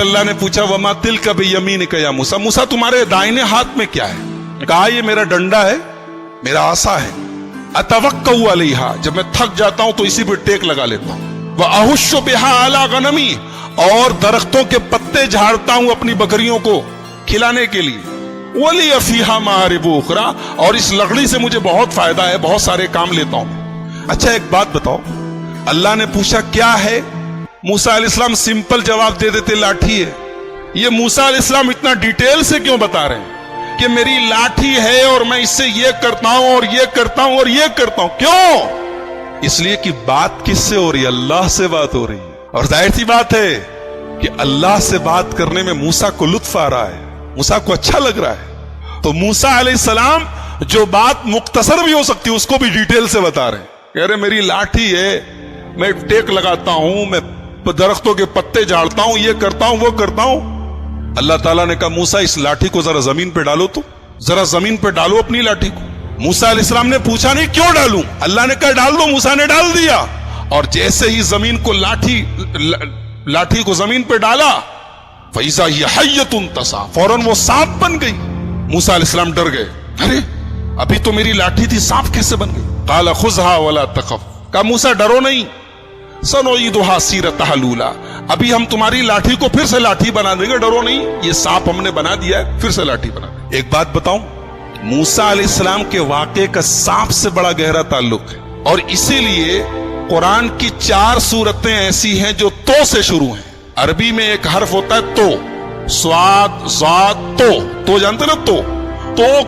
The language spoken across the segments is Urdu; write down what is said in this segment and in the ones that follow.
اللہ نے پوچھا وما تلک بیمینک یا موسیٰ، موسیٰ تمہارے دائنے ہاتھ میں کیا ہے؟ کہا یہ میرا ڈنڈا ہے، میرا عصا ہے، اتوکؤ علیہا، جب میں تھک جاتا ہوں تو اسی پہ ٹیک لگا لیتا ہوں، واحش بہا علی غنمی، اور درختوں کے پتے جھاڑتا ہوں اپنی بکریوں کو کھلانے کے لیے، ولی فیہا مآرب اخری، اور اس لکڑی سے مجھے بہت فائدہ ہے، بہت سارے کام لیتا ہوں۔ اچھا ایک بات بتاؤ، اللہ نے پوچھا کیا ہے؟ موسیٰ علیہ السلام سمپل جواب دے دیتے لاٹھی ہے۔ یہ موسیٰ علیہ السلام اتنا ڈیٹیل سے کیوں بتا رہے ہیں کہ میری لاٹھی ہے اور میں اس سے یہ کرتا ہوں اور یہ کرتا ہوں اور یہ کرتا ہوں؟ کیوں؟ اس لیے کہ بات کس سے ہو رہی ہے؟ اللہ سے بات ہو رہی ہے، اور ظاہر سی بات ہے کہ اللہ سے بات کرنے میں موسیٰ کو لطف آ رہا ہے، موسیٰ کو اچھا لگ رہا ہے، تو موسیٰ علیہ السلام جو بات مختصر بھی ہو سکتی ہے اس کو بھی ڈیٹیل سے بتا رہے ہیں، کہہ رہے میری لاٹھی ہے، میں ٹیک لگاتا ہوں، میں درختوں کے پتے جھاڑتا ہوں، یہ کرتا ہوں وہ کرتا ہوں۔ اللہ تعالیٰ نے کہا موسیٰ اس لاٹھی کو ذرا زمین پہ ڈالو، تو ذرا زمین پہ ڈالو اپنی لاٹھی کو۔ موسیٰ علیہ السلام نے پوچھا نہیں کیوں ڈالوں، اللہ نے کہا ڈال دو، موسیٰ نے ڈال دیا، اور جیسے ہی زمین کو لاٹھی کو زمین پہ ڈالا فَإِذَا هِيَ حَيَّةٌ تَسْعَىٰ، فوراً وہ سانپ بن گئی۔ موسیٰ علیہ السلام ڈر گئے، ارے ابھی تو میری لاٹھی تھی، سانپ کیسے بن گئی؟ قَالَ خُذْهَا وَلَا تَخَفْ، کہا موسیٰ ڈرو نہیں، سَنُعِيدُهَا سِيرَتَهَا الْأُولَىٰ، ابھی ہم تمہاری لاٹھی کو پھر سے لاٹھی بنا دیں گے، ڈرو نہیں، یہ سانپ ہم نے بنا دیا ہے، پھر سے لاٹھی بنا دیں۔ ایک بات بتاؤں، موسیٰ علیہ السلام کے واقعے کا سانپ سے بڑا گہرا تعلق ہے، اور اسی لیے قرآن کی 4 سورتیں ایسی ہیں جو تو سے شروع ہیں۔ عربی میں ایک حرف ہوتا ہے تو، سواد ذات تو جانتے نا، تو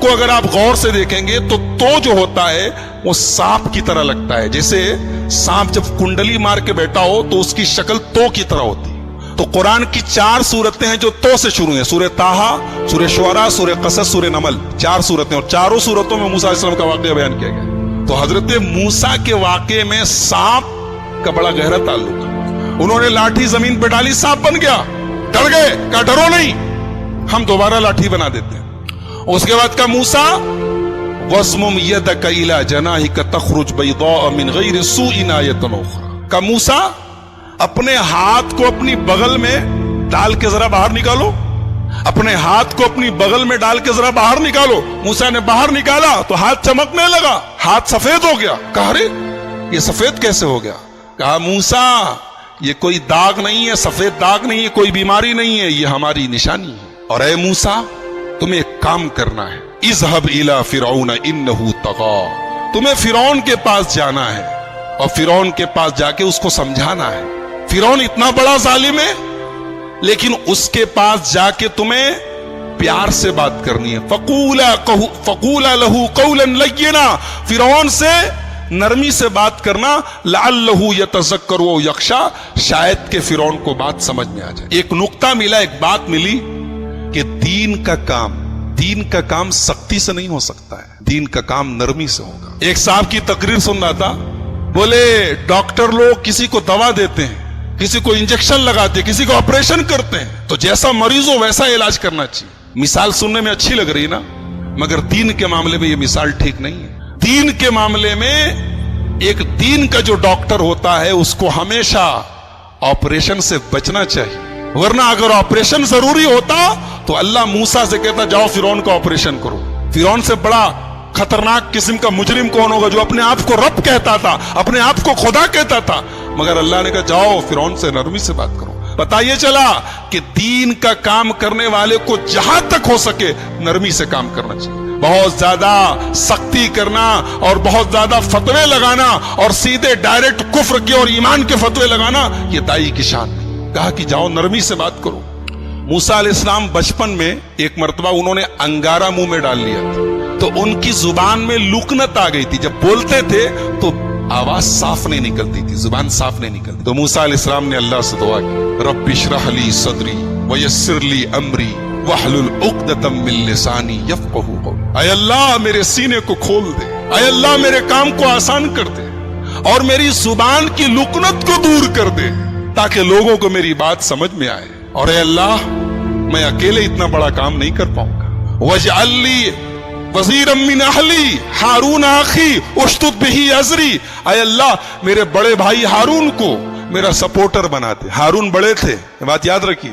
کو اگر آپ غور سے دیکھیں گے تو جو ہوتا ہے وہ سانپ کی طرح لگتا ہے، جیسے سانپ جب کنڈلی مار کے بیٹھا ہو تو اس کی شکل تو کی طرح ہوتی ہے۔ تو قرآن کی 4 سورتیں ہیں جو تو سے شروع ہیں، سورہ طٰہٰ، سورہ شعراء، سورہ قصص، سورہ نمل، 4 سورتیں، اور چاروں سورتوں میں موسیٰ علیہ السلام کا واقعہ بیان کیا گیا۔ تو حضرت موسیٰ کے واقعے میں سانپ کا بڑا گہرا تعلق ہے۔ انہوں نے لاٹھی زمین پہ ڈالی، سانپ بن گیا، ڈر گئے، کہا ڈرو نہیں، ہم دوبارہ لاٹھی بنا دیتے ہیں۔ اس کے بعد کہا موسیٰ وَاضْمُمْ يَدَكَ إِلَىٰ جَنَاحِكَ تَخْرُجْ بَيْضَاءَ مِنْ غَيْرِ سُوءٍ آیَةً أُخْرَىٰ، کہا موسیٰ اپنے ہاتھ کو اپنی بغل میں ڈال کے ذرا باہر نکالو، اپنے ہاتھ کو اپنی بغل میں ڈال کے ذرا باہر نکالو۔ موسیٰ نے باہر نکالا تو ہاتھ چمکنے لگا، ہاتھ سفید ہو گیا۔ کہا ارے یہ سفید کیسے ہو گیا؟ کہا موسیٰ یہ کوئی داغ نہیں ہے، سفید داغ نہیں ہے، کوئی بیماری نہیں ہے، یہ ہماری نشانی ہے۔ اور اے موسیٰ تمہیں ایک کام کرنا ہے، اذهب الى فرعون انه طغى، تمہیں فرعون کے پاس جانا ہے اور فرعون کے پاس جا کے اس کو سمجھانا ہے۔ فرعون اتنا بڑا ظالم ہے، لیکن اس کے پاس جا کے تمہیں پیار سے بات کرنی ہے۔ فقولا له قولا لینا، فرعون سے نرمی سے بات کرنا، لعلہ یتذکر و یخشی، شاید کہ فرعون کو بات سمجھ میں آ جائے۔ ایک نقطہ ملا، ایک بات ملی کہ دین کا کام سختی سے نہیں ہو سکتا ہے، دین کا کام نرمی سے ہوگا۔ ایک صاحب کی تقریر سن رہا تھا، بولے ڈاکٹر لوگ کسی کو دوا دیتے ہیں، کسی کو انجیکشن لگاتے ہیں، کسی کو آپریشن کرتے ہیں، تو جیسا مریض ہو ویسا علاج کرنا چاہیے۔ مثال سننے میں اچھی لگ رہی نا، مگر دین کے معاملے میں یہ مثال ٹھیک نہیں ہے۔ دین کے معاملے میں ایک دین کا جو ڈاکٹر ہوتا ہے اس کو ہمیشہ آپریشن سے بچنا چاہیے، ورنہ اگر آپریشن ضروری ہوتا تو اللہ موسیٰ سے کہتا جاؤ فرعون کا آپریشن کرو۔ فرعون سے بڑا خطرناک قسم کا مجرم کون ہوگا جو اپنے آپ کو رب کہتا تھا، اپنے آپ کو خدا کہتا تھا، مگر اللہ نے کہا جاؤ فرعون سے نرمی سے بات کرو۔ پتہ یہ چلا کہ دین کا کام کرنے والے کو جہاں تک ہو سکے نرمی سے کام کرنا چاہیے۔ بہت زیادہ سختی کرنا اور بہت زیادہ فتوے لگانا اور سیدھے ڈائریکٹ کفر کے اور ایمان کے فتوے لگانا یہ دائی کی شان نہیں۔ کہا کہ جاؤ نرمی سے بات کرو۔ موسیٰ علیہ السلام بچپن میں ایک مرتبہ انہوں نے انگارہ منہ میں ڈال لیا تھا، تو ان کی زبان میں لکنت آ گئی تھی، جب بولتے تھے تو آواز صاف نہیں نکلتی تھی، زبان صاف نہیں نکلتی۔ تو موسیٰ علیہ السلام نے اللہ سے دعا کی، رب اشرح لی صدری ویسر لی امری واحلل عقدۃ من لسانی یفقہوا قولی، اے اللہ میرے سینے کو کھول دے، اے اللہ میرے کام کو آسان کر دے اور میری زبان کی لکنت کو دور کر دے تاکہ لوگوں کو میری بات سمجھ میں آئے، اور اے اللہ میں اکیلے اتنا بڑا کام نہیں کر پاؤں گا۔ وَاجْعَلْ لِي وَزِيرًا مِّنْ أَهْلِي هَارُونَ أَخِي أُشْدُدْ بِهِ أَزْرِي، اے اللہ میرے بڑے بھائی ہارون کو میرا سپورٹر بنا دے۔ ہارون بڑے تھے، بات یاد رکھیے،